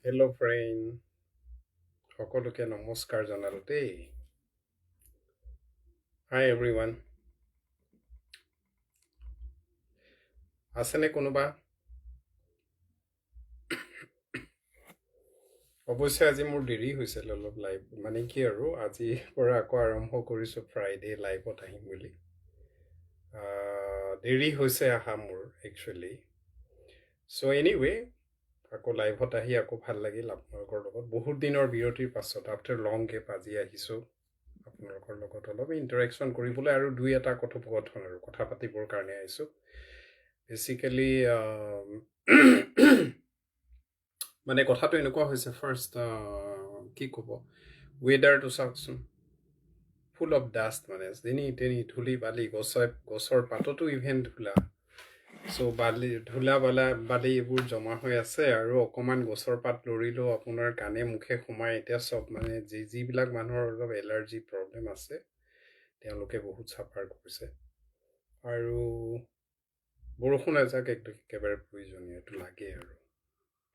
Hello friend, সকলোকে নমস্কাৰ জনালো দেই. Hi everyone. আছেনে কোনোবা? অৱশ্যে আজি মোৰ দেৰি হৈছিল অলপ লাইভ, মানে কি আৰু আজিৰ পৰা আকৌ আৰম্ভ কৰিছোঁ ফ্ৰাইডে লাইভত আহিম বুলি. দেৰি হৈছে আহা মোৰ একচুৱেলি. চ' এনিৱে, আকৌ লাইভত আহি আকৌ ভাল লাগিল আপোনালোকৰ লগত. বহুত দিনৰ বিৰতিৰ পাছত আফটাৰ লং গেপ আজি আহিছোঁ আপোনালোকৰ লগত অলপ ইণ্টাৰেকশ্যন কৰিবলৈ আৰু দুই এটা কথোপকথন আৰু কথা পাতিবৰ কাৰণে আহিছোঁ. বেচিকেলি মানে কথাটো এনেকুৱা হৈছে, ফাৰ্ষ্ট কি ক'ব, ৱেডাৰটো চাওকচোন, ফুল অফ ডাষ্ট, মানে যেনি তেনি ধূলি বালি, গছৰ পাততো ইভেন ধূলা. চ' ধূলা বালি এইবোৰ জমা হৈ আছে, আৰু অকণমান গছৰ পাত লৰিলেও আপোনাৰ কাণে মুখে সোমাই. এতিয়া চব মানে যিবিলাক মানুহৰ অলপ এলাৰ্জি প্ৰব্লেম আছে তেওঁলোকে বহুত চাফাৰ কৰিছে. আৰু বৰষুণ এজাক একেবাৰে প্ৰয়োজনীয়, এইটো লাগে আৰু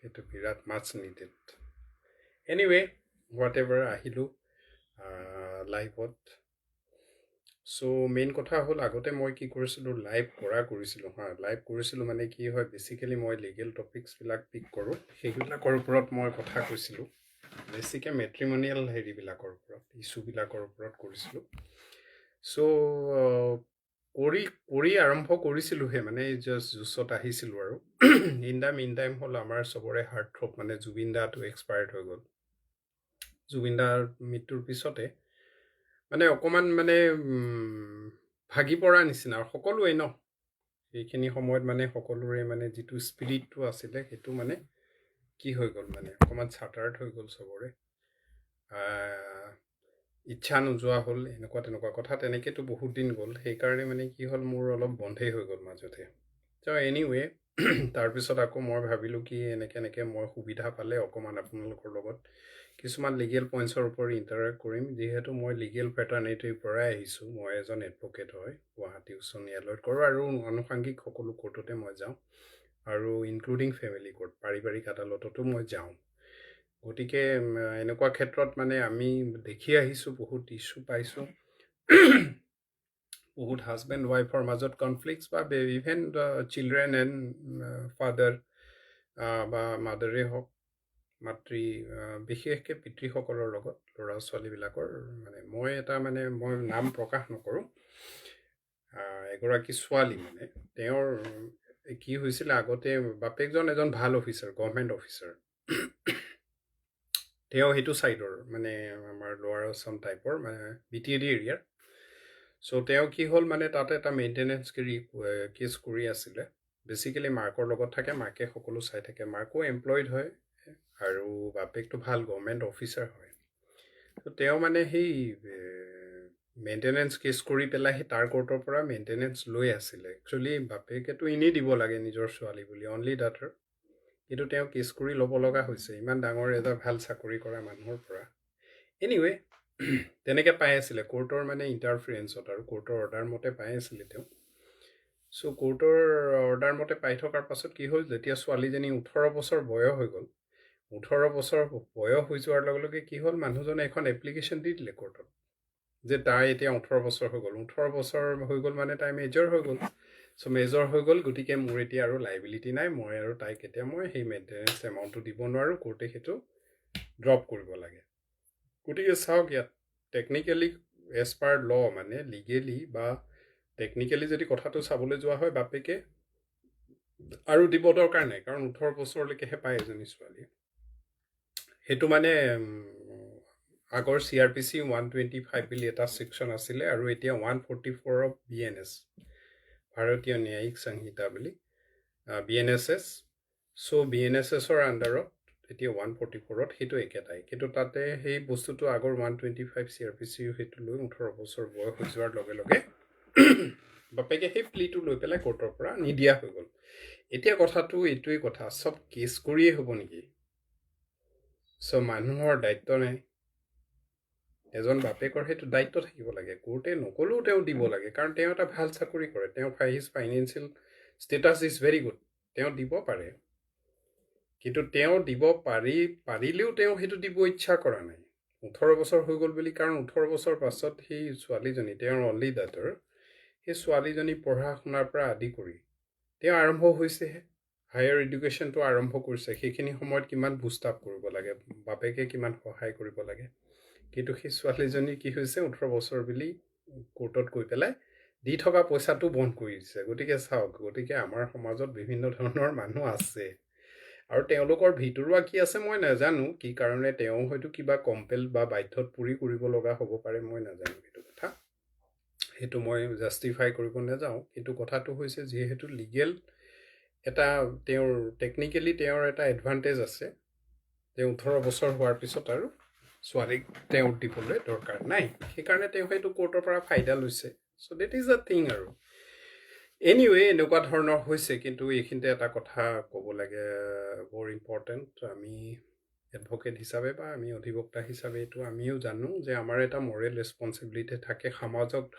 সেইটো বিৰাট মাছ নিডেড. এনিৱে, হোৱাট এভাৰ, আহিলোঁ লাইভত. চ' মেইন কথা হ'ল, আগতে মই কি কৰিছিলোঁ, লাইভ কৰিছিলোঁ মানে কি হয়, বেচিকেলি মই লিগেল টপিকছবিলাক পিক কৰোঁ, সেইবিলাকৰ ওপৰত মই কথা কৈছিলোঁ, বেছিকৈ মেট্ৰিমনিয়েল হেৰিবিলাকৰ ওপৰত, ইছ্যুবিলাকৰ ওপৰত কৰিছিলোঁ. চ' কৰি আৰম্ভ কৰিছিলোঁহে, মানে জাষ্ট জুচত আহিছিলোঁ আৰু ইন টাইম হ'ল আমাৰ চবৰে হাৰ্ট থ্ৰব, মানে জুবিন দাটো এক্সপায়াৰ্ড হৈ গ'ল. জুবিন দাৰ মৃত্যুৰ পিছতে মানে অকণমান মানে ভাগি পৰা নিচিনা, আৰু সকলোৱে ন সেইখিনি সময়ত মানে সকলোৰে মানে যিটো স্পিৰিটটো আছিলে সেইটো মানে কি হৈ গ'ল, মানে অকণমান চাটাৰ্ড হৈ গ'ল চবৰে, ইচ্ছা নোযোৱা হ'ল, এনেকুৱা তেনেকুৱা কথা, তেনেকৈতো বহুত দিন গ'ল. সেইকাৰণে মানে কি হ'ল, মোৰ অলপ বন্ধেই হৈ গ'ল মাজতে. চ' এনিৱে, তাৰপিছত আকৌ মই ভাবিলোঁ কি এনেকৈ মই সুবিধা পালে অকণমান আপোনালোকৰ লগত কিছুমান লিগেল পইণ্টছৰ ওপৰত ইণ্টাৰেক্ট কৰিম, যিহেতু মই লিগেল ফ্ৰেটাৰ্নিটিৰ পৰাই আহিছোঁ. মই এজন এডভকেট হয়, গুৱাহাটী উচ্চ ন্যায়ালয়ত কৰোঁ, আৰু আনুষাংগিক সকলো কোৰ্টতে মই যাওঁ, আৰু ইনক্লুডিং ফেমিলি কোৰ্ট, পাৰিবাৰিক আদালততো মই যাওঁ. গতিকে এনেকুৱা ক্ষেত্ৰত মানে আমি দেখি আহিছোঁ, বহুত ইছ্যু পাইছোঁ, বহুত হাজবেণ্ড ৱাইফৰ মাজত কনফ্লিক্টছ, বা ইভেন চিলড্ৰেন এণ্ড ফাদাৰ বা মাদাৰেই হওক, বিশেষকৈ পিতৃসকলৰ লগত ল'ৰা ছোৱালীবিলাকৰ, মানে মই নাম প্ৰকাশ নকৰোঁ, এগৰাকী ছোৱালী, মানে তেওঁৰ কি হৈছিলে, আগতে বাপেকজন এজন ভাল অফিচাৰ, গভৰ্ণমেণ্ট অফিচাৰ, তেওঁ সেইটো ছাইডৰ, মানে আমাৰ লোৱাৰ আছাম টাইপৰ, মানে BTAD এৰিয়াৰ. চ' তেওঁ কি হ'ল, মানে তাতে এটা মেইনটেনেঞ্চ কেছ কৰি আছিলে, বেচিকেলি মাকৰ লগত থাকে, মাকে সকলো চাই থাকে, মাকো এমপ্লয়ড হয়, আৰু বাপেকটো ভাল গভৰ্ণমেণ্ট অফিচাৰ হয়. ত' তেওঁ মানে সেই মেইনটেনেঞ্চ কেছ কৰি পেলাই সেই তাৰ কোৰ্টৰ পৰা মেইনটেনেঞ্চ লৈ আছিলে. একচুৱেলি বাপেকেতো এনেই দিব লাগে নিজৰ ছোৱালী বুলি, অনলি ডাটাৰ, কিন্তু তেওঁ কেছ কৰি ল'ব লগা হৈছে ইমান ডাঙৰ এটা ভাল চাকৰি কৰা মানুহৰ পৰা. এনিৱে, তেনেকৈ পাই আছিলে কোৰ্টৰ মানে ইণ্টাৰফিয়েৰেঞ্চত, আৰু কোৰ্টৰ অৰ্ডাৰ মতে পাই আছিলে তেওঁ. চ' কোৰ্টৰ অৰ্ডাৰ মতে পাই থকাৰ পাছত কি হ'ল, যেতিয়া ছোৱালীজনী 18 বছৰ বয়স হৈ গ'ল, 18 বছৰ বয়স হৈ যোৱাৰ লগে লগে কি হ'ল, মানুহজনে এখন এপ্লিকেশ্যন দি দিলে কোৰ্টত, যে তাই এতিয়া 18 বছৰ হৈ গ'ল, 18 বছৰ হৈ গ'ল মানে তাই মেজৰ হৈ গ'ল। চ' মেজৰ হৈ গ'ল, গতিকে মোৰ এতিয়া আৰু লাইবিলিটি নাই, মই আৰু তাইক এতিয়া মই সেই মেইনটেনেঞ্চ এমাউণ্টটো দিব নোৱাৰোঁ, কোৰ্টে সেইটো ড্ৰপ কৰিব লাগে। গতিকে চাওক, ইয়াত টেকনিকেলি এজ পাৰ ল, মানে লিগেলি বা টেকনিকেলি যদি কথাটো চাবলৈ যোৱা হয়, বাপেকে আৰু দিব দৰকাৰ নাই, কাৰণ 18 বছৰলৈকেহে পায় এজনী ছোৱালী। সেইটো মানে আগৰ CRPC 125 বুলি এটা ছেকশ্যন আছিলে, আৰু এতিয়া 144 অফ BNS, ভাৰতীয় ন্যায়িক সংহিতা বুলি, BNSS. চ' BNSSৰ আণ্ডাৰত এতিয়া 144ত সেইটো একেটাই, কিন্তু তাতে সেই বস্তুটো আগৰ 125 CRPC সেইটো লৈ 18 বছৰ বয়স হৈ যোৱাৰ লগে লগে বাপেকে সেই প্লিটো লৈ পেলাই কোৰ্টৰ পৰা নিদিয়া হৈ গ'ল। এতিয়া কথাটো এইটোৱেই কথা, চব কেছ কৰিয়েই হ'ব নেকি? চ' মানুহৰ দায়িত্ব নাই, এজন বাপেকৰ সেইটো দায়িত্ব থাকিব লাগে, কোৰ্টে নকলেও তেওঁ দিব লাগে, কাৰণ তেওঁ এটা ভাল চাকৰি কৰে, তেওঁ his financial status is very good, তেওঁ দিব পাৰে। কিন্তু তেওঁ দিব পাৰিলেও তেওঁ সেইটো দিব ইচ্ছা কৰা নাই 18 বছৰ হৈ গ'ল বুলি কাৰণ 18 বছৰ পাছত সেই ছোৱালীজনী তেওঁৰ অনলি দাঁতৰ সেই ছোৱালীজনী পঢ়া শুনাৰ পৰা আদি কৰি তেওঁ আৰম্ভ হৈছেহে হায়াৰ এডুকেশ্যনটো আৰম্ভ কৰিছে সেইখিনি সময়ত কিমান বুষ্ট আপ কৰিব লাগে বাপেকে কিমান সহায় কৰিব লাগে কিন্তু সেই ছোৱালীজনী কি হৈছে 18 বছৰ বুলি কোৰ্টত গৈ পেলাই দি থকা পইচাটো বন্ধ কৰি দিছে গতিকে চাওক গতিকে আমাৰ সমাজত বিভিন্ন ধৰণৰ মানুহ আছে আৰু তেওঁলোকৰ ভিতৰুৱা কি আছে মই নাজানো কি কাৰণে তেওঁ হয়তো কিবা কম্পেল বা বাধ্যত পৰি কৰিব লগা হ'ব পাৰে মই নাজানো সেইটো কথা সেইটো মই জাষ্টিফাই কৰিব নাযাওঁ কিন্তু কথাটো হৈছে যিহেতু লিগেল এটা তেওঁৰ টেকনিকেলি তেওঁৰ এটা এডভান্টেজ আছে তেওঁ 18 বছৰ হোৱাৰ পিছত আৰু ছোৱালীক তেওঁ দিবলৈ দৰকাৰ নাই সেইকাৰণে তেওঁ সেইটো কোৰ্টৰ পৰা ফাইদা লৈছে চ' ডেট ইজ আ থিং আৰু এনিৱে এনেকুৱা ধৰণৰ হৈছে কিন্তু এইখিনিতে এটা কথা ক'ব লাগে বৰ ইম্পৰ্টেণ্ট আমি এডভকেট হিচাপে বা আমি অধিবক্তা হিচাপে এইটো আমিও জানো যে আমাৰ এটা মৰেল ৰেছপনচিবিলিটি থাকে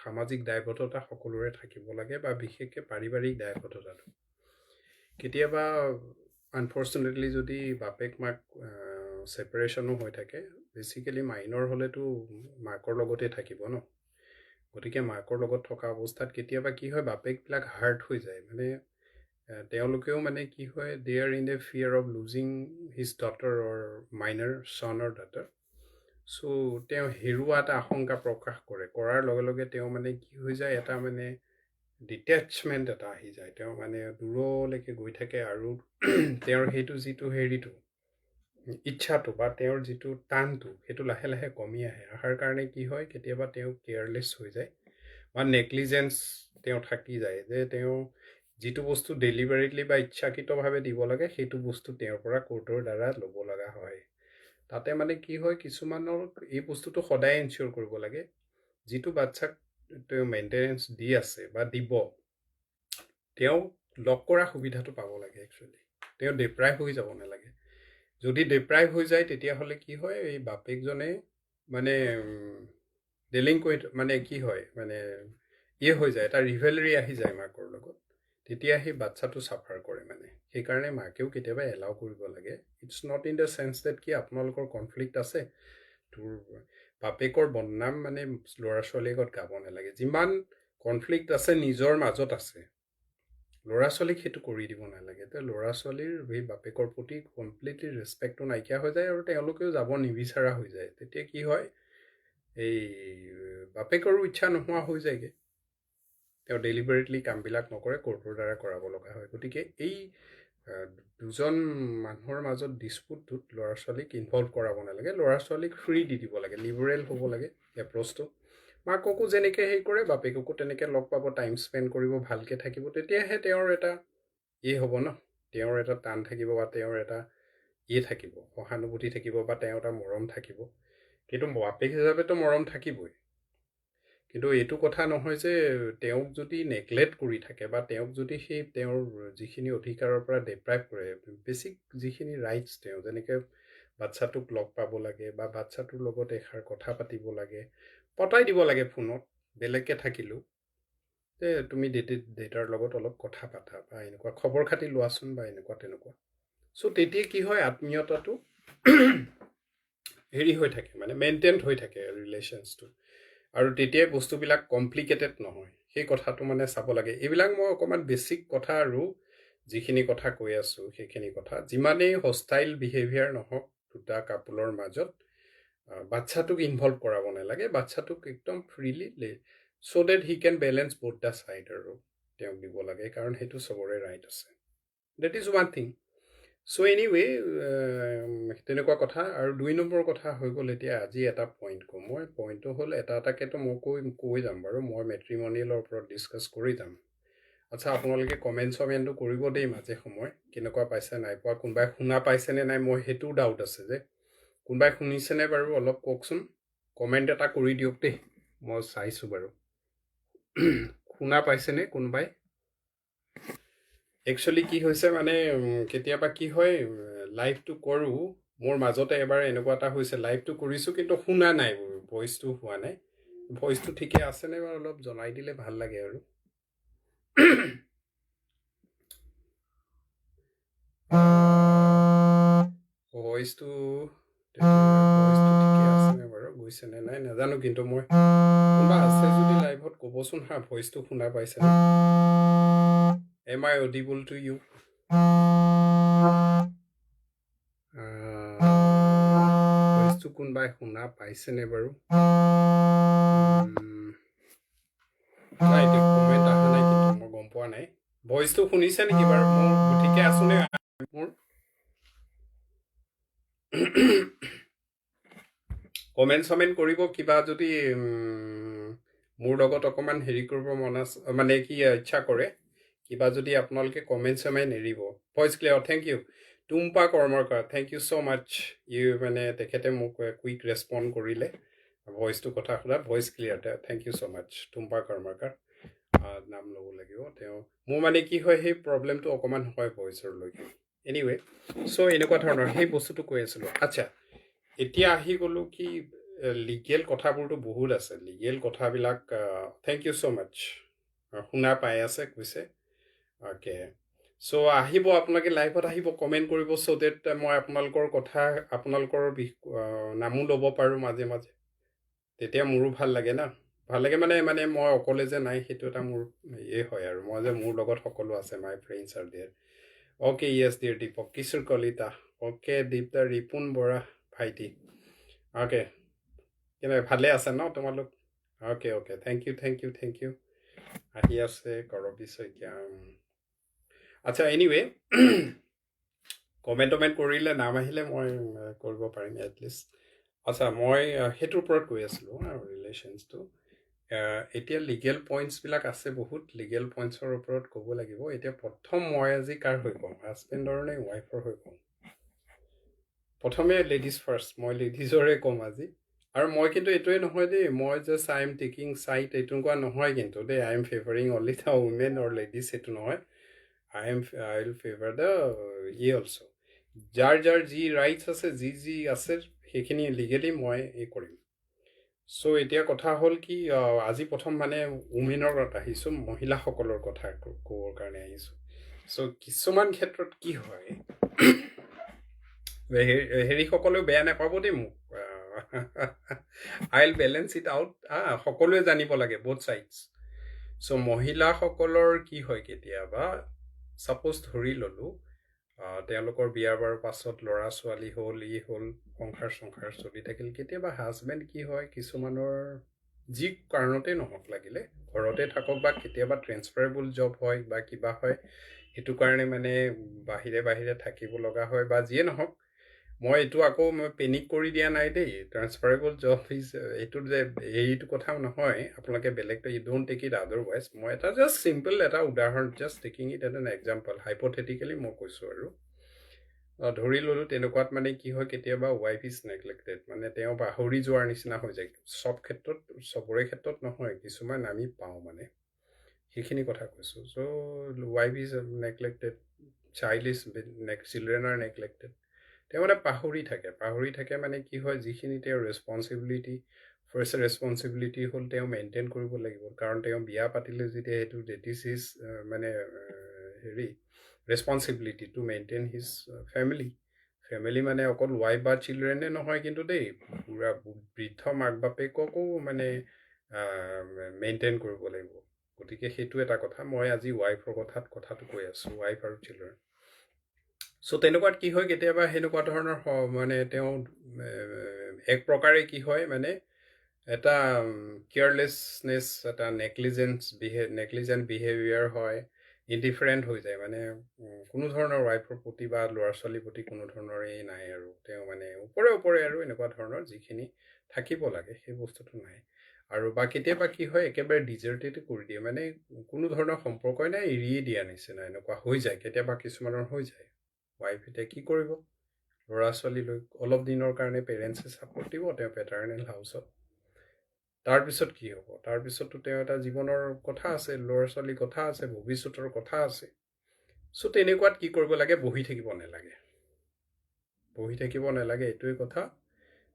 সামাজিক দায়বদ্ধতা সকলোৰে থাকিব লাগে বা বিশেষকৈ পাৰিবাৰিক দায়বদ্ধতাটো কেতিয়াবা আনফৰ্চুনেটলি যদি বাপেক মাক ছেপাৰেশ্যনো হৈ থাকে বেচিকেলি মাইনৰ হ'লেতো মাকৰ লগতে থাকিব ন গতিকে মাকৰ লগত থকা অৱস্থাত কেতিয়াবা কি হয় বাপেকবিলাক হাৰ্ট হৈ যায় মানে তেওঁলোকেও মানে কি হয় they are in a fear of losing his daughter or minor son or daughter চ' তেওঁ হেৰুৱা এটা আশংকা প্ৰকাশ কৰাৰ লগে লগে তেওঁ মানে কি হৈ যায় এটা মানে ডিটেচমেণ্ট এটা আহি যায় তেওঁ মানে দূৰলৈকে গৈ থাকে আৰু তেওঁৰ সেইটো যিটো হেৰিটো ইচ্ছাটো বা তেওঁৰ যিটো টানটো সেইটো লাহে লাহে কমি আহে অহাৰ কাৰণে কি হয় কেতিয়াবা তেওঁ কেয়াৰলেছ হৈ যায় বা নেগলিজেঞ্চ তেওঁ থাকি যায় যে তেওঁ যিটো বস্তু ডেলিভাৰিটলি বা ইচ্ছাকৃতভাৱে দিব লাগে সেইটো বস্তু তেওঁৰ পৰা কোৰ্টৰ দ্বাৰা ল'ব লগা হয় তাতে মানে কি হয় কিছুমানৰ এই বস্তুটো সদায় এনচিয়ৰ কৰিব লাগে যিটো বাচ্চাক তেওঁ মেইনটেনেঞ্চ দি আছে বা দিব তেওঁ লগ কৰা সুবিধাটো পাব লাগে একচুৱেলি তেওঁ ডিপ্ৰাইভ হৈ যাব নালাগে যদি ডিপ্ৰাইভ হৈ যায় তেতিয়াহ'লে কি হয় এই বাপেকজনে মানে ডেলিংকুৱেণ্ট মানে কি হয় মানে হৈ যায় এটা ৰিভেলৰি আহি যায় মাকৰ লগত তেতিয়া সেই বাচ্চাটো চাফাৰ কৰে মানে সেইকাৰণে মাকেও কেতিয়াবা এলাউ কৰিব লাগে it's not in the sense that কি আপোনালোকৰ কনফ্লিক্ট আছে তোৰ বাপেকৰ বদনাম মানে ল'ৰা ছোৱালীৰ আগত গাব নালাগে যিমান কনফ্লিক্ট আছে নিজৰ মাজত আছে ল'ৰা ছোৱালীক সেইটো কৰি দিব নালাগে তো ল'ৰা ছোৱালীৰ সেই বাপেকৰ প্ৰতি কমপ্লিটলি ৰেচপেক্টটো নাইকিয়া হৈ যায় আৰু তেওঁলোকেও যাব নিবিচৰা হৈ যায় তেতিয়া কি হয় এই বাপেকৰো ইচ্ছা নোহোৱা হৈ যায়গৈ তেওঁ ডেলিভাৰিটলি কামবিলাক নকৰে কোৰ্টৰ দ্বাৰা কৰাব লগা হয় গতিকে এই দুজন মানুহৰ মাজত ডিছপুটটোত ল'ৰা ছোৱালীক ইনভলভ কৰাব নালাগে ল'ৰা ছোৱালীক ফ্ৰী দি দিব লাগে লিবাৰেল হ'ব লাগে এপ্ৰ'চটো মাককো যেনেকৈ হেৰি কৰে বাপেককো তেনেকৈ লগ পাব টাইম স্পেণ্ড কৰিব ভালকৈ থাকিব তেতিয়াহে তেওঁৰ এটা হ'ব ন তেওঁৰ এটা টান থাকিব বা তেওঁৰ এটা থাকিব সহানুভূতি থাকিব বা তেওঁৰ এটা মৰম থাকিব কিন্তু বাপেক হিচাপেতো মৰম থাকিবই কিন্তু এইটো কথা নহয় যে তেওঁক যদি নেগলেক্ট কৰি থাকে বা তেওঁক যদি সেই তেওঁৰ যিখিনি অধিকাৰৰ পৰা ডিপ্ৰাইভ কৰে বেছিক যিখিনি ৰাইটছ তেওঁ যেনেকৈ বাচ্ছাটোক লগ পাব লাগে বা বাচ্ছাটোৰ লগত এষাৰ কথা পাতিব লাগে পতাই দিব লাগে ফোনত বেলেগকৈ থাকিলেও যে তুমি দেউতাৰ লগত অলপ কথা পাতা বা এনেকুৱা খবৰ খাতি লোৱাচোন বা এনেকুৱা তেনেকুৱা চ' তেতিয়া কি হয় আত্মীয়তাটো হেৰি হৈ থাকে মানে মেইনটেইন হৈ থাকে ৰিলেশ্যনছটো আৰু তেতিয়াই বস্তুবিলাক কমপ্লিকেটেড নহয় সেই কথাটো মানে চাব লাগে এইবিলাক মই অকণমান বেছিক কথা আৰু যিখিনি কথা কৈ আছোঁ সেইখিনি কথা যিমানেই হষ্টাইল বিহেভিয়াৰ নহওক দুটা কাপোলৰ মাজত বাচ্ছাটোক ইনভলভ কৰাব নালাগে বাচ্ছাটোক একদম freely so' that he can balance both the side আৰু তেওঁক দিব লাগে কাৰণ সেইটো চবৰে ৰাইট আছে that is one thing so' anyway তেনেকুৱা কথা আৰু 2 নম্বৰ কথা হৈ গ'ল এতিয়া আজি এটা পইণ্ট কওঁ মই পইণ্টটো হ'ল এটাকেতো মই কৈ যাম বাৰু মই মেট্ৰিমনিয়েলৰ ওপৰত ডিছকাছ কৰি যাম আচ্ছা আপোনালোকে কমেণ্টটো কৰিব দেই মাজে সময় কেনেকুৱা পাইছে নাই পোৱা কোনোবাই শুনা পাইছেনে নাই মই সেইটোও ডাউট আছে যে কোনোবাই শুনিছেনে বাৰু অলপ কওকচোন কমেণ্ট এটা কৰি দিয়ক দেই মই চাইছোঁ বাৰু শুনা পাইছেনে কোনোবাই একচুৱেলি কি হৈছে মানে কেতিয়াবা কি হয় লাইভটো কৰোঁ মোৰ মাজতে এবাৰ এনেকুৱা এটা হৈছে লাইভটো কৰিছোঁ কিন্তু শুনা নাই ভইচটো হোৱা নাই ভইচটো ঠিকে আছেনে বাৰু অলপ জনাই দিলে ভাল লাগে আৰু ভইচটো ঠিকে আছেনে বাৰু গৈছেনে নাই নাজানো কিন্তু মই কোনোবা আছে যদি লাইভত ক'বচোন হা ভইচটো শুনা পাইছেনে M I audible to you ভইচটো কোনোবাই শুনা পাইছেনে বাৰু নাই এতিয়া কমেণ্ট অহা নাই কিন্তু মই গম পোৱা নাই ভইচটো শুনিছে নেকি বাৰু মোৰ ঠিকে আছোনে মোৰ কমেণ্ট চমেণ্ট কৰিব কিবা যদি মোৰ লগত অকণমান হেৰি কৰিব মন আছে মানে কি ইচ্ছা কৰে কিবা যদি আপোনালোকে কমেণ্ট চমেণ্ট এৰিব voice clear thank you Tumpa Karmakar thank you so' much you মানে তেখেতে মোক কুইক ৰেছপণ্ড কৰিলে ভইচটো কথা সোধা voice clear thank you so' much Tumpa Karmakar নাম ল'ব লাগিব তেওঁ মোৰ মানে কি হয় সেই প্ৰব্লেমটো অকণমান হয় ভইচৰলৈকে এনিৱে চ' এনেকুৱা ধৰণৰ সেই বস্তুটো কৈ আছিলোঁ আচ্ছা এতিয়া আহি গ'লোঁ কি লিগেল কথাবোৰতো বহুত আছে লিগেল কথাবিলাক থেংক ইউ ছ' মাছ শুনা পাই আছে কৈছে অ'কে চ' আহিব আপোনালোকে লাইভত আহিব কমেণ্ট কৰিব চ' ডেট মই আপোনালোকৰ কথা আপোনালোকৰ নামো ল'ব পাৰোঁ মাজে মাজে তেতিয়া মোৰো ভাল লাগে না ভাল লাগে মানে মই অকলে যে নাই সেইটো এটা মোৰ এই হয় আৰু মই যে মোৰ লগত সকলো আছে my friends are there okay yes dear Deepak Kishore Kalita okay Dipta Ripun Bora ভাইটি অ'কে কেনে ভালে আছে ন তোমালোক অ'কে অ'কে থেংক ইউ আহি আছে কৰবী শইকীয়া আচ্ছা এনিৱে কমেণ্ট কৰিলে নাম আহিলে মই কৰিব পাৰিম এটলিষ্ট আচ্ছা মই সেইটোৰ ওপৰত কৈ আছিলোঁ ৰিলেশ্যনছটো এতিয়া লিগেল পইণ্টছবিলাক আছে বহুত লিগেল পইণ্টছৰ ওপৰত ক'ব লাগিব এতিয়া প্ৰথম মই আজি কাৰ হৈ কওঁ হাজবেণ্ডৰ নে ৱাইফৰ হৈ কওঁ প্ৰথমে লেডিজ ফাৰ্ষ্ট মই লেডিজৰে ক'ম আজি আৰু মই কিন্তু এইটোৱে নহয় দেই মই just I am taking side এইটো কোৱা নহয় কিন্তু দেই I am favouring only the women or ladies সেইটো নহয় I will favour the also' যাৰ যি ৰাইটছ আছে যি আছে সেইখিনি লিগেলি মই এই কৰিম চ' এতিয়া কথা হ'ল কি আজি প্ৰথম মানে উমেনৰ কথা আহিছোঁ মহিলাসকলৰ কথা ক'বৰ কাৰণে আহিছোঁ চ' কিছুমান ক্ষেত্ৰত কি হয় হেৰিসকলেও বেয়া নাপাব দেই মোক আই উইল বেলেঞ্চ ইট আউট সকলোৱে জানিব লাগে বোথ ছাইডছ চ' মহিলাসকলৰ কি হয় কেতিয়াবা ছাপ'জ ধৰি ল'লোঁ তেওঁলোকৰ বিয়া বাৰৰ পাছত ল'ৰা ছোৱালী হ'ল সংসাৰ চলি থাকিল কেতিয়াবা হাজবেণ্ড কি হয় কিছুমানৰ যি কাৰণতে নহওক লাগিলে ঘৰতে থাকক বা কেতিয়াবা ট্ৰেন্সফাৰেবল জব হয় বা কিবা হয় সেইটো কাৰণে মানে বাহিৰে থাকিব লগা হয় বা যিয়ে নহওক মই এইটো আকৌ মই পেনিক কৰি দিয়া নাই দেই ট্ৰান্সফাৰেবল জব এইটো যে এইটো কথা নহয় আপোনালোকে বেলেগটো you don't take it otherwise মই এটা জাষ্ট চিম্পল এটা উদাহৰণ just taking it at an example hypothetically মই কৈছোঁ আৰু ধৰি ল'লোঁ তেনেকুৱাত মানে কি হয় কেতিয়াবা ৱাইফ ইজ নেগলেক্টেড মানে তেওঁ পাহৰি যোৱাৰ নিচিনা হৈ যায় চবৰে ক্ষেত্ৰত নহয় কিছুমান আমি পাওঁ মানে সেইখিনি কথা কৈছোঁ so' wife is neglected children are neglected তেওঁ মানে পাহৰি থাকে মানে কি হয় যিখিনি তেওঁৰ ফাৰ্ষ্ট ৰেচপনচিবিলিটি হ'ল তেওঁ মেইনটেইন কৰিব লাগিব কাৰণ তেওঁ বিয়া পাতিলে যেতিয়া সেইটো ডেট ইজ হিজ মানে হেৰি responsibility to maintain his family মানে অকল ৱাইফ বা চিলড্ৰেনে নহয় কিন্তু দেই পুৰা বৃদ্ধ মাক বাপেককো মানে মেইনটেইন কৰিব লাগিব গতিকে সেইটো এটা কথা মই আজি ৱাইফৰ কথাটো কৈ আছোঁ ৱাইফ আৰু চিলড্ৰেন চ' তেনেকুৱাত কি হয় কেতিয়াবা সেনেকুৱা ধৰণৰ মানে তেওঁ এক প্ৰকাৰে কি হয় মানে এটা কেয়াৰলেছনেছ এটা নেগলিজেণ্ট বিহেভিয়াৰ হয় ইনডিফাৰেণ্ট হৈ যায় মানে কোনো ধৰণৰ ৱাইফৰ প্ৰতি বা ল'ৰা ছোৱালীৰ প্ৰতি কোনো ধৰণৰ এই নাই আৰু তেওঁ মানে ওপৰে আৰু এনেকুৱা ধৰণৰ যিখিনি থাকিব লাগে সেই বস্তুটো নাই আৰু বা কেতিয়াবা কি হয় একেবাৰে ডিজাৰ্টেড কৰি দিয়ে মানে কোনো ধৰণৰ সম্পৰ্কই নাই এৰিয়ে দিয়া নিচিনা এনেকুৱা হৈ যায় কেতিয়াবা কিছুমানৰ হৈ যায় ৱাইফ এতিয়া কি কৰিব ল'ৰা ছোৱালীলৈ অলপ দিনৰ কাৰণে পেৰেণ্টছে ছাপৰ্ট দিব তেওঁ পেটাৰ্নেল হাউচত তাৰপিছত কি হ'ব তাৰপিছতো তেওঁ এটা জীৱনৰ কথা আছে ল'ৰা ছোৱালীৰ কথা আছে ভৱিষ্যতৰ কথা আছে চ' তেনেকুৱাত কি কৰিব লাগে বহি থাকিব নালাগে এইটোৱে কথা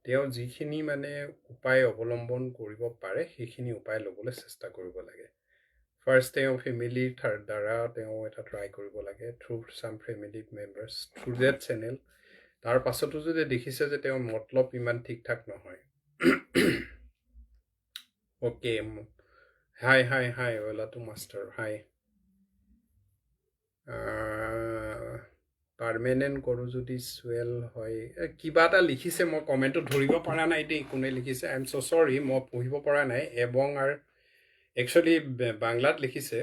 তেওঁ যিখিনি মানে উপায় অৱলম্বন কৰিব পাৰে সেইখিনি উপায় ল'বলৈ চেষ্টা কৰিব লাগে ফাৰ্ষ্ট তেওঁ ফেমিলিৰ দ্বাৰা তেওঁ এটা ট্ৰাই কৰিব লাগে through some family members through that channel তাৰ পাছতো যদি দেখিছে যে তেওঁৰ মতলব ইমান ঠিক ঠাক নহয় ওকে হাই ওলাটো মাষ্টাৰ হাই পাৰ্মানেণ্ট কৰোঁ যদি চুৱেল হয় কিবা এটা লিখিছে মই কমেণ্টটো ধৰিব পৰা নাই দেই কোনে লিখিছে আই এম ছ' চৰি মই পঢ়িব পৰা নাই এবং আৰু একচুৱেলি বাংলাত লিখিছে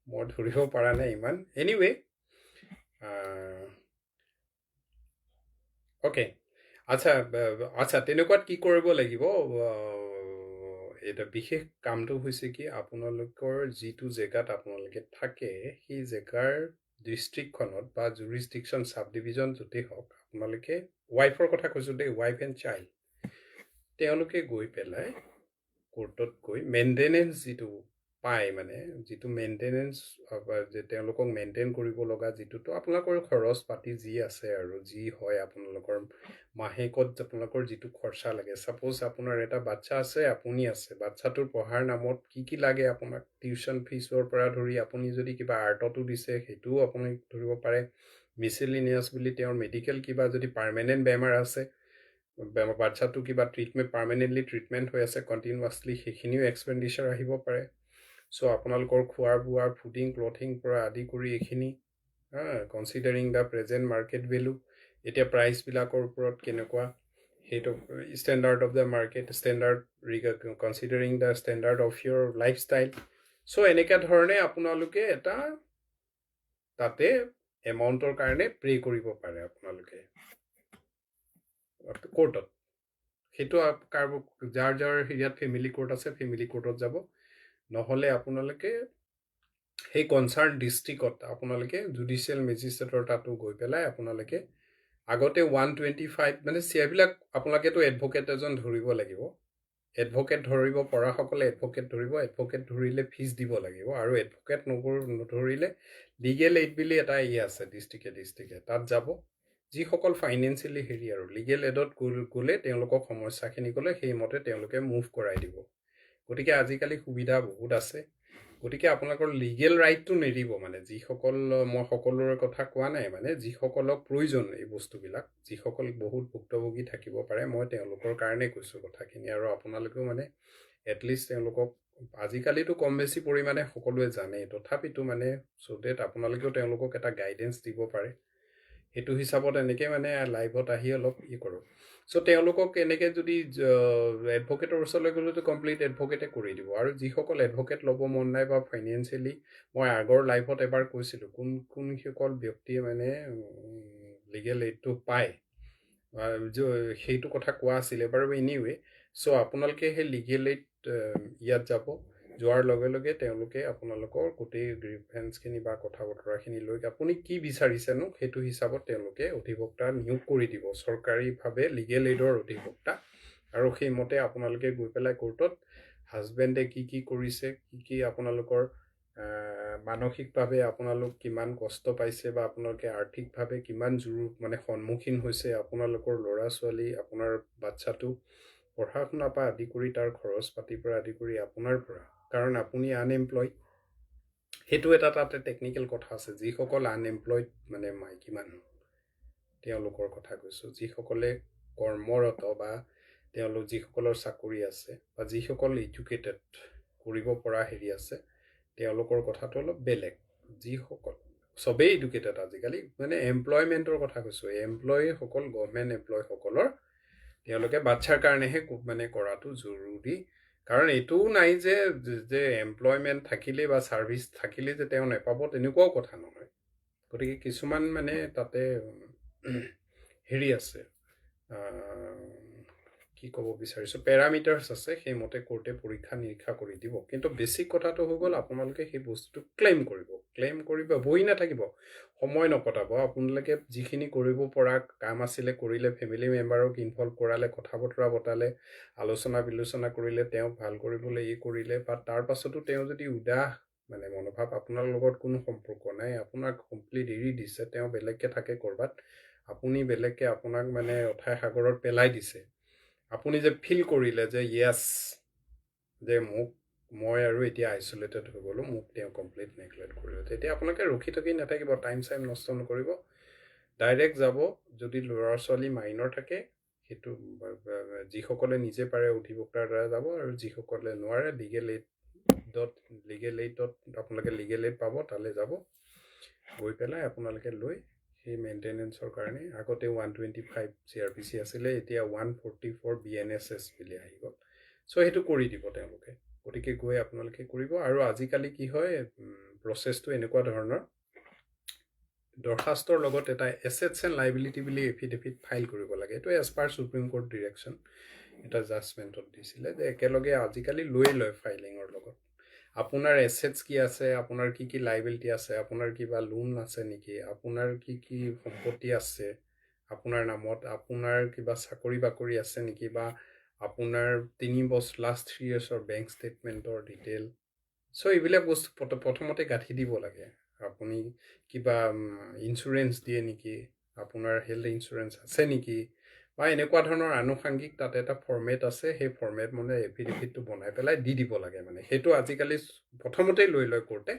মই ধৰিব পৰা নাই ইমান এনিৱে অ'কে আচ্ছা তেনেকুৱাত কি কৰিব লাগিব এটা বিশেষ কামটো হৈছে কি আপোনালোকৰ যিটো জেগাত আপোনালোকে থাকে সেই জেগাৰ ডিষ্ট্ৰিক্টখনত বা জুৰিছডিকশ্যন চাব ডিভিজন য'তেই হওক আপোনালোকে ৱাইফৰ কথা কৈছোঁ দেই ৱাইফ এণ্ড চাইল্ড তেওঁলোকে গৈ পেলাই কোৰ্টত গৈ মেইনটেনেঞ্চ যিটো পায় মানে যিটো মেইনটেনেঞ্চ যে তেওঁলোকক মেইনটেইন কৰিব লগা যিটোতো আপোনালোকৰ খৰচ পাতি যি আছে আৰু যি হয় আপোনালোকৰ মাহেকত আপোনালোকৰ যিটো খৰচা লাগে ছাপ'জ আপোনাৰ এটা বাচ্ছা আছে আপুনি আছে বাচ্ছাটোৰ পঢ়াৰ নামত কি লাগে আপোনাক টিউশ্যন ফিজৰ পৰা ধৰি আপুনি যদি কিবা আৰ্টতো দিছে সেইটোও আপুনি ধৰিব পাৰে মিছেলিনিয়াছ বুলি তেওঁৰ মেডিকেল কিবা যদি পাৰ্মানেণ্ট বেমাৰ আছে বাচ্ছাটো কিবা ট্ৰিটমেণ্ট পাৰ্মানেণ্টলি ট্ৰিটমেণ্ট হৈ আছে কণ্টিনিউৱাছলি সেইখিনিও এক্সপেণ্ডিচাৰ আহিব পাৰে চ' আপোনালোকৰ খোৱা বোৱা ফুডিং ক্লথিং পৰা আদি কৰি এইখিনি considering the present market value এতিয়া প্ৰাইচবিলাকৰ ওপৰত কেনেকুৱা সেইটো standard of the market standard considering the standard of your lifestyle so' এনেকুৱা ধৰণে আপোনালোকে এটা তাতে এমাউণ্টৰ কাৰণে প্ৰে' কৰিব পাৰে আপোনালোকে কোৰ্টত সেইটো যাৰ হেৰিয়াত ফেমিলি কোৰ্ট আছে ফেমিলি কোৰ্টত যাব নহ'লে আপোনালোকে সেই কনচাৰ্ণ ডিষ্ট্ৰিক্টত আপোনালোকে জুডিচিয়েল মেজিষ্ট্ৰেটৰ তাতো গৈ পেলাই আপোনালোকে আগতে 125 মানে সেইবিলাক আপোনালোকেতো এডভকেট এজন ধৰিব লাগিব এডভকেট ধৰিব পৰাসকলে এডভকেট ধৰিব এডভকেট ধৰিলে ফিজ দিব লাগিব আৰু এডভকেট নধৰিলে লিগেল এইড বুলি এটা আছে ডিষ্ট্ৰিক্টে তাত যাব যিসকল ফাইনেন্সিয়েলি হেৰি আৰু লিগেল এডত গ'লে তেওঁলোকক সমস্যাখিনি ক'লে সেইমতে তেওঁলোকে মুভ কৰাই দিব গতিকে আজিকালি সুবিধা বহুত আছে গতিকে আপোনালোকৰ লিগেল ৰাইটটো নেৰিব মানে যিসকল মই সকলোৰে কথা কোৱা নাই মানে যিসকলক প্ৰয়োজন এই বস্তুবিলাক যিসকল বহুত ভুক্তভোগী থাকিব পাৰে মই তেওঁলোকৰ কাৰণে কৈছোঁ কথাখিনি আৰু আপোনালোকেও মানে এটলিষ্ট তেওঁলোকক আজিকালিতো কম বেছি পৰিমাণে সকলোৱে জানে তথাপিতো মানে চ' ডেট আপোনালোকেও তেওঁলোকক এটা গাইডেঞ্চ দিব পাৰে সেইটো হিচাপত এনেকৈ মানে লাইভত আহি অলপ কৰোঁ চ' তেওঁলোকক এনেকৈ যদি এডভকেটৰ ওচৰলৈ গ'লেতো কমপ্লিট এডভকেটে কৰি দিব আৰু যিসকল এডভকেট ল'ব মন নাই বা ফাইনেন্সিয়েলি মই আগৰ লাইভত এবাৰ কৈছিলোঁ কোনসকল ব্যক্তিয়ে মানে লিগেল এইডটো পায় সেইটো কথা কোৱা আছিলে বাৰু এনিৱে চ' আপোনালোকে সেই লিগেল এইড ইয়াত যাব যোৱাৰ লগে লগে তেওঁলোকে আপোনালোকৰ গোটেই গ্ৰিভেন্সখিনি বা কথা বতৰাখিনি লৈ আপুনি কি বিচাৰিছেনো সেইটো হিচাপত তেওঁলোকে অধিবক্তা নিয়োগ কৰি দিব চৰকাৰীভাৱে লিগেল এইডৰ অধিবক্তা আৰু সেইমতে আপোনালোকে গৈ পেলাই কোৰ্টত হাজবেণ্ডে কি কৰিছে কি আপোনালোকৰ মানসিকভাৱে আপোনালোক কিমান কষ্ট পাইছে বা আপোনালোকে আৰ্থিকভাৱে কিমান মানে সন্মুখীন হৈছে আপোনালোকৰ ল'ৰা ছোৱালী আপোনাৰ বাচ্ছাটো পঢ়া শুনাৰ পৰা আদি কৰি তাৰ খৰচ পাতিৰ পৰা আদি কৰি আপোনাৰ পৰা কাৰণ আপুনি আনএমপ্লয়ড সেইটো এটা তাতে টেকনিকেল কথা আছে যিসকল আনএমপ্লয়ড মানে মাইকী মানুহ তেওঁলোকৰ কথা কৈছোঁ যিসকলে কৰ্মৰত বা তেওঁলোক যিসকলৰ চাকৰি আছে বা যিসকল এডুকেটেড কৰিব পৰা হেৰি আছে তেওঁলোকৰ কথাটো অলপ বেলেগ যিসকল চবেই এডুকেটেড আজিকালি মানে এমপ্লয়মেণ্টৰ কথা কৈছোঁ এমপ্লয়ীসকল গভৰ্ণমেণ্ট এমপ্লয়ীসকলৰ তেওঁলোকে বাচ্ছাৰ কাৰণেহে মানে কৰাটো জৰুৰী কাৰণ এইটোও নাই যে এমপ্লয়মেণ্ট থাকিলেই বা ছাৰ্ভিচ থাকিলেই যে তেওঁ নাপাব তেনেকুৱাও কথা নহয় গতিকে কিছুমান মানে তাতে হেৰি আছে কি ক'ব বিচাৰিছোঁ পেৰামিটাৰ্ছ আছে সেইমতে কোৰ্টে পৰীক্ষা নিৰীক্ষা কৰি দিব কিন্তু বেছিক কথাটো হৈ গ'ল আপোনালোকে সেই বস্তুটো ক্লেইম কৰিব বহি নাথাকিব সময় নকটাব আপোনালোকে যিখিনি কৰিব পৰা কাম আছিলে কৰিলে ফেমিলি মেম্বাৰক ইনভলভ কৰালে কথা বতৰা পতালে আলোচনা বিলোচনা কৰিলে তেওঁক ভাল কৰিবলৈ কৰিলে বা তাৰ পাছতো তেওঁ যদি উদাস মানে মনোভাৱ আপোনাৰ লগত কোনো সম্পৰ্ক নাই আপোনাক কমপ্লিট এৰি দিছে তেওঁ বেলেগকৈ থাকে ক'ৰবাত আপুনি বেলেগকৈ আপোনাক মানে অথাই সাগৰত পেলাই দিছে আপুনি যে ফিল কৰিলে যে য়েছ যে মই আৰু এতিয়া আইচলেটেড হৈ গ'লোঁ মোক তেওঁ কমপ্লিট নেগলেক্ট কৰিলে তেতিয়া আপোনালোকে ৰখি থাকি নাথাকিব টাইম চাইম নষ্ট নকৰিব ডাইৰেক্ট যাব যদি ল'ৰা ছোৱালী মাইনৰ থাকে সেইটো যিসকলে নিজে পাৰে অধিবক্তাৰ দ্বাৰা যাব আৰু যিসকলে নোৱাৰে লিগেল এইডত আপোনালোকে লিগেল এইড পাব তালৈ যাব গৈ পেলাই আপোনালোকে লৈ সেই মেইনটেনেন্সৰ কাৰণে আগতে 125 CRPC আছিলে এতিয়া 144 BNSS বুলি আহি গ'ল চ' সেইটো কৰি দিব তেওঁলোকে গতিকে গৈ আপোনালোকে কৰিব আৰু আজিকালি কি হয় প্ৰচেছটো এনেকুৱা ধৰণৰ দৰখাস্তৰ লগত এটা এছেটছ এণ্ড লাইবিলিটি বুলি এফিডেভিট ফাইল কৰিব লাগে এইটো as per supreme court direction এটা জাজমেণ্টত দিছিলে যে একেলগে আজিকালি লৈ লয় ফাইলিঙৰ লগত আপোনাৰ এছেটছ কি আছে আপোনাৰ কি কি লাইবিলিটি আছে আপোনাৰ কিবা লোন আছে নেকি আপোনাৰ কি কি সম্পত্তি আছে আপোনাৰ নামত আপোনাৰ কিবা চাকৰি বাকৰি আছে নেকি বা আপোনাৰ 3 বছৰ লাষ্ট 3 ইয়াৰ্ছৰ বেংক ষ্টেটমেণ্টৰ ডিটেইল চ' এইবিলাক বস্তু প্ৰথমতে গাঁঠি দিব লাগে আপুনি কিবা ইঞ্চুৰেঞ্চ দিয়ে নেকি আপোনাৰ হেল্থ ইঞ্চুৰেঞ্চ আছে নেকি বা এনেকুৱা ধৰণৰ আনুষাংগিক তাতে এটা ফৰ্মেট আছে সেই ফৰ্মেট মানে এফিডেভিটটো বনাই পেলাই দি দিব লাগে মানে সেইটো আজিকালি প্ৰথমতেই লৈ লয় কোৰ্টে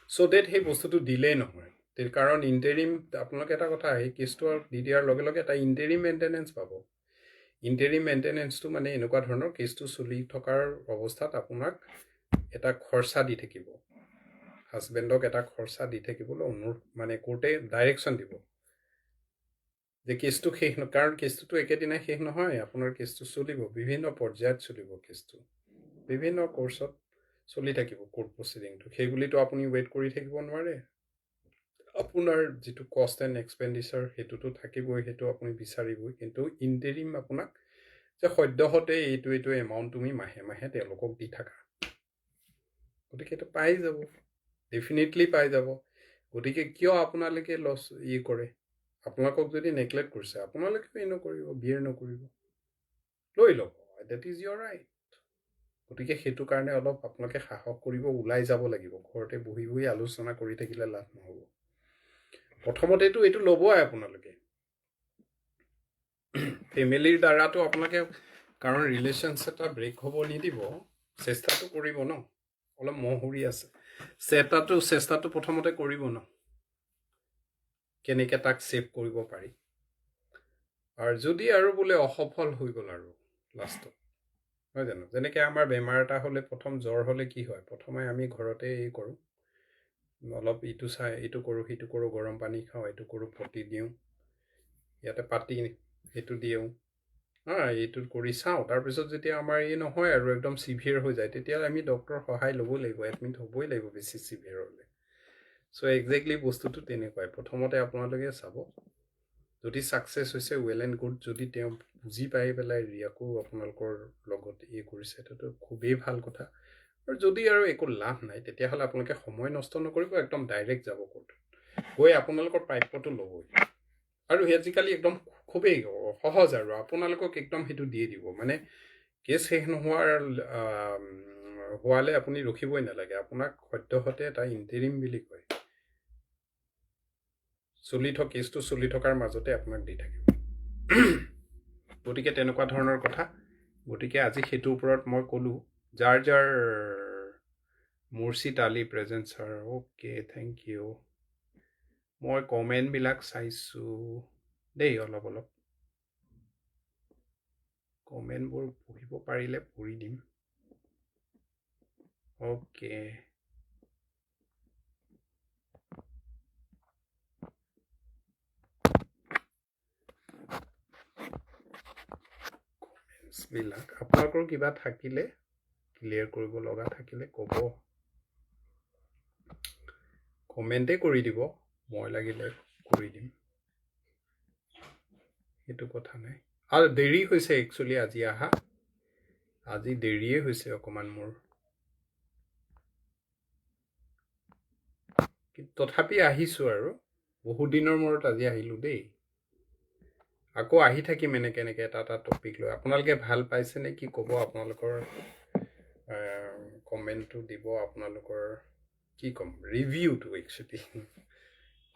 চ' ডেট সেই বস্তুটো দিলেই নহয় কাৰণ ইণ্টাৰিম আপোনালোকে এটা কথা সেই কেছটো দি দিয়াৰ লগে লগে এটা ইণ্টাৰিম মেইনটেনেন্স পাব ইণ্টাৰিম মেইনটেনেন্সটো মানে এনেকুৱা ধৰণৰ কেছটো চলি থকাৰ অৱস্থাত আপোনাক এটা খৰচা দি থাকিব হাজবেণ্ডক এটা খৰচা দি থাকিবলৈ অনুৰোধ মানে কোৰ্টে ডাইৰেকশ্যন দিব যে কেছটো শেষ কাৰণ কেছটোতো একেদিনাই শেষ নহয় আপোনাৰ কেছটো চলিব বিভিন্ন পৰ্যায়ত চলিব কেছটো বিভিন্ন কোৰ্চত চলি থাকিব কোৰ্ট প্ৰচিডিংটো সেই বুলিতো আপুনি ৱেইট কৰি থাকিব নোৱাৰে আপোনাৰ যিটো কষ্ট এণ্ড এক্সপেণ্ডিচাৰ সেইটোতো থাকিবই সেইটো আপুনি বিচাৰিবই কিন্তু ইণ্টাৰিম আপোনাক যে সদ্যহতে এইটো এমাউণ্ট তুমি মাহে মাহে তেওঁলোকক দি থাকা গতিকে সেইটো পাই যাব ডেফিনেটলি পাই যাব গতিকে কিয় আপোনালোকে লছ কৰে আপোনালোকক যদি নেগলেক্ট কৰিছে আপোনালোকেও নকৰিব বিয়েৰ নকৰিব লৈ ল'ব ডেট ইজ ইয়ৰ ৰাইট গতিকে সেইটো কাৰণে অলপ আপোনালোকে সাহস কৰিব ওলাই যাব লাগিব ঘৰতে বহি বহি আলোচনা কৰি থাকিলে লাভ নহ'ব প্ৰথমতেতো এইটো ল'বই আপোনালোকে ফেমিলিৰ দ্বাৰাতো আপোনালোকে কাৰণ ৰিলেশ্যনছ এটা ব্ৰেক হ'ব নিদিব চেষ্টাটো কৰিব ন অলপ মহৰি আছে চেষ্টাটো প্ৰথমতে কৰিব ন কেনেকৈ তাক ছেভ কৰিব পাৰি আৰু যদি আৰু বোলে অসফল হৈ গ'ল আৰু লাষ্টত নহয় জানো যেনেকৈ আমাৰ বেমাৰ এটা হ'লে প্ৰথম জ্বৰ হ'লে কি হয় প্ৰথমে আমি ঘৰতে এই কৰোঁ অলপ ইটো চাই এইটো কৰোঁ সিটো কৰোঁ গৰম পানী খাওঁ এইটো কৰোঁ পটি দিওঁ ইয়াতে পাতি এইটো দিওঁ এইটো কৰি চাওঁ তাৰপিছত যেতিয়া আমাৰ এই নহয় আৰু একদম চিভিয়াৰ হৈ যায় তেতিয়া আমি ডক্টৰৰ সহায় ল'ব লাগিব এডমিট হ'বই লাগিব বেছি চিভিয়াৰ হ'লে চ' একজেক্টলি বস্তুটো তেনেকুৱাই প্ৰথমতে আপোনালোকে চাব যদি ছাকচেছ হৈছে ৱেল এণ্ড গুড যদি তেওঁ বুজি পাই পেলাই ৰিয়াকো আপোনালোকৰ লগত কৰিছে সেইটো খুবেই ভাল কথা আৰু যদি আৰু একো লাভ নাই তেতিয়াহ'লে আপোনালোকে সময় নষ্ট নকৰিব একদম ডাইৰেক্ট যাব কোৰ্টত গৈ আপোনালোকৰ প্ৰাপ্যটো ল'বই আৰু আজিকালি একদম খুবেই সহজ আৰু আপোনালোকক একদম সেইটো দিয়ে দিব মানে কেছ শেষ হোৱালে আপুনি ৰখিবই নালাগে আপোনাক সদ্যহতে এটা ইণ্টাৰিম বুলি কয় কেছটো চলি থকাৰ মাজতে আপোনাক দি থাকিব গতিকে তেনেকুৱা ধৰণৰ কথা গতিকে আজি সেইটোৰ ওপৰত মই ক'লোঁ যাৰ Murshid Ali present sir okay thank you মই কমেণ্টবিলাক চাইছোঁ দেই অলপ কমেণ্টবোৰ পঢ়িব পাৰিলে পঢ়ি দিম অ'কে বিলাক আপোনালোকৰ কিবা থাকিলে ক্লিয়াৰ কৰিব লগা থাকিলে ক'ব কমেণ্টে কৰি দিব মই লাগিলে কৰি দিম সেইটো কথা নাই আৰু দেৰি হৈছে একচুৱেলি আজি দেৰিয়ে হৈছে অকণমান মোৰ তথাপি আহিছোঁ আৰু বহুত দিনৰ মূৰত আজি আহিলোঁ দেই আকৌ আহি থাকিম এনেকৈ এটা টপিক লৈ আপোনালোকে ভাল পাইছে নে কি ক'ব আপোনালোকৰ কমেণ্টটো দিব আপোনালোকৰ কি ক'ম ৰিভিউটো একচুৱেলি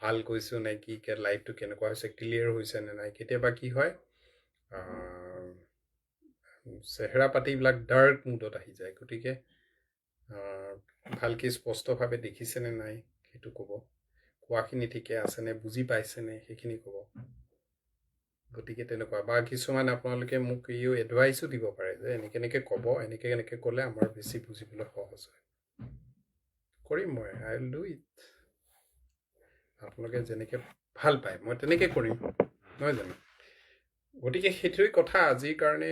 ভাল কৈছোঁ নে কি লাইফটো কেনেকুৱা হৈছে ক্লিয়াৰ হৈছে নে নাই কেতিয়াবা কি হয় চেহেৰা পাতিবিলাক ডাৰ্ক মুডত আহি যায় গতিকে ভালকৈ স্পষ্টভাৱে দেখিছেনে নাই সেইটো ক'ব কোৱাখিনি ঠিকে আছেনে বুজি পাইছেনে সেইখিনি ক'ব গতিকে তেনেকুৱা বা কিছুমান আপোনালোকে মোক এডভাইচো দিব পাৰে যে এনেকৈ ক'ব এনেকৈ ক'লে আমাৰ বেছি বুজিবলৈ সহজ হয় কৰিম মই আই উইল ডু ইট আপোনালোকে যেনেকৈ ভাল পায় মই তেনেকৈ কৰিম নহয় জানো গতিকে সেইটোৱে কথা আজিৰ কাৰণে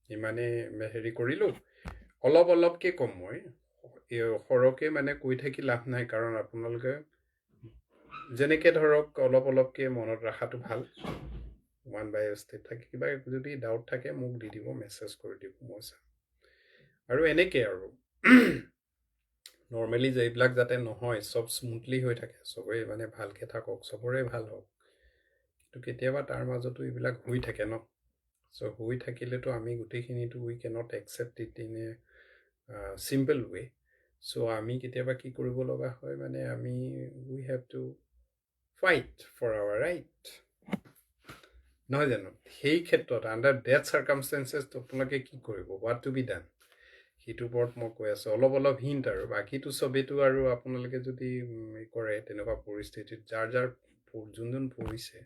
ইমানে হেৰি কৰিলোঁ অলপ অলপকৈ ক'ম মই সৰহকৈ মানে কৈ থাকি লাভ নাই কাৰণ আপোনালোকে যেনেকৈ ধৰক অলপ অলপকৈ মনত ৰখাটো ভাল ওৱান বাই ষ্টেপ থাকে কিবা যদি ডাউট থাকে মোক দি দিব মেছেজ কৰি দিব মই চাম আৰু এনেকৈ আৰু নৰ্মেলি যে এইবিলাক যাতে নহয় চব স্মুথলি হৈ থাকে চবেই মানে ভালকৈ থাকক চবৰে ভাল হওক কিন্তু কেতিয়াবা তাৰ মাজতো এইবিলাক হৈ থাকে ন চ' হৈ থাকিলেতো আমি গোটেইখিনিতো we cannot accept it in a simple way so' আমি কেতিয়াবা কি কৰিব লগা হয় মানে আমি we have to fight for our right নহয় জানো সেই ক্ষেত্ৰত আণ্ডাৰ ডেথ চাৰ্কামষ্টেঞ্চেছ আপোনালোকে কি কৰিব হোৱাট টু বি ডান সেইটোৰ ওপৰত মই কৈ আছোঁ অলপ অলপ হিণ্ট আৰু বাকীটো চবেইতো আৰু আপোনালোকে যদি কৰে তেনেকুৱা পৰিস্থিতিত যাৰ যোন পৰিছে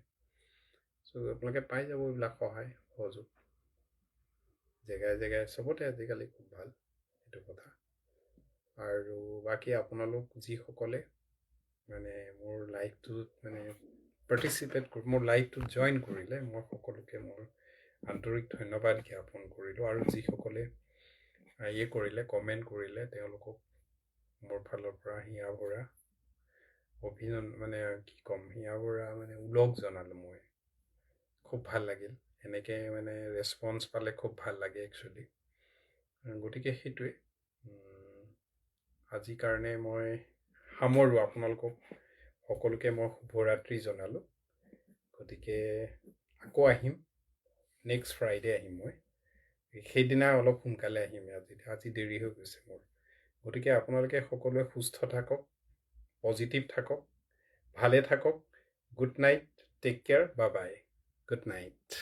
চ' আপোনালোকে পাই যাব এইবিলাক সহায় সহযোগ জেগাই জেগাই চবতে আজিকালি খুব ভাল এইটো কথা আৰু বাকী আপোনালোক যিসকলে মানে মোৰ লাইফটোত মানে পাৰ্টিচিপেট মোৰ লাইফটোত জইন কৰিলে মই সকলোকে মোৰ আন্তৰিক ধন্যবাদ জ্ঞাপন কৰিলোঁ আৰু যিসকলে কৰিলে কমেণ্ট কৰিলে তেওঁলোকক মোৰ ফালৰ পৰা হিয়া ভৰা মানে কি ক'ম হিয়া ভৰা মানে উলগ জনালোঁ মই খুব ভাল লাগিল এনেকৈ মানে ৰেছপন্স পালে খুব ভাল লাগে একচুৱেলি গতিকে সেইটোৱে আজিৰ কাৰণে মই সামৰোঁ আপোনালোকক সকলোকে মই শুভৰাত্ৰি জনালোঁ গতিকে আকৌ আহিম নেক্সট ফ্ৰাইডে আহিম মই সেইদিনা অলপ সোনকালে আহিম আজি দেৰি হৈ গৈছে মোৰ গতিকে আপোনালোকে সকলোৱে সুস্থ থাকক পজিটিভ থাকক ভালে থাকক good night take care bye bye good night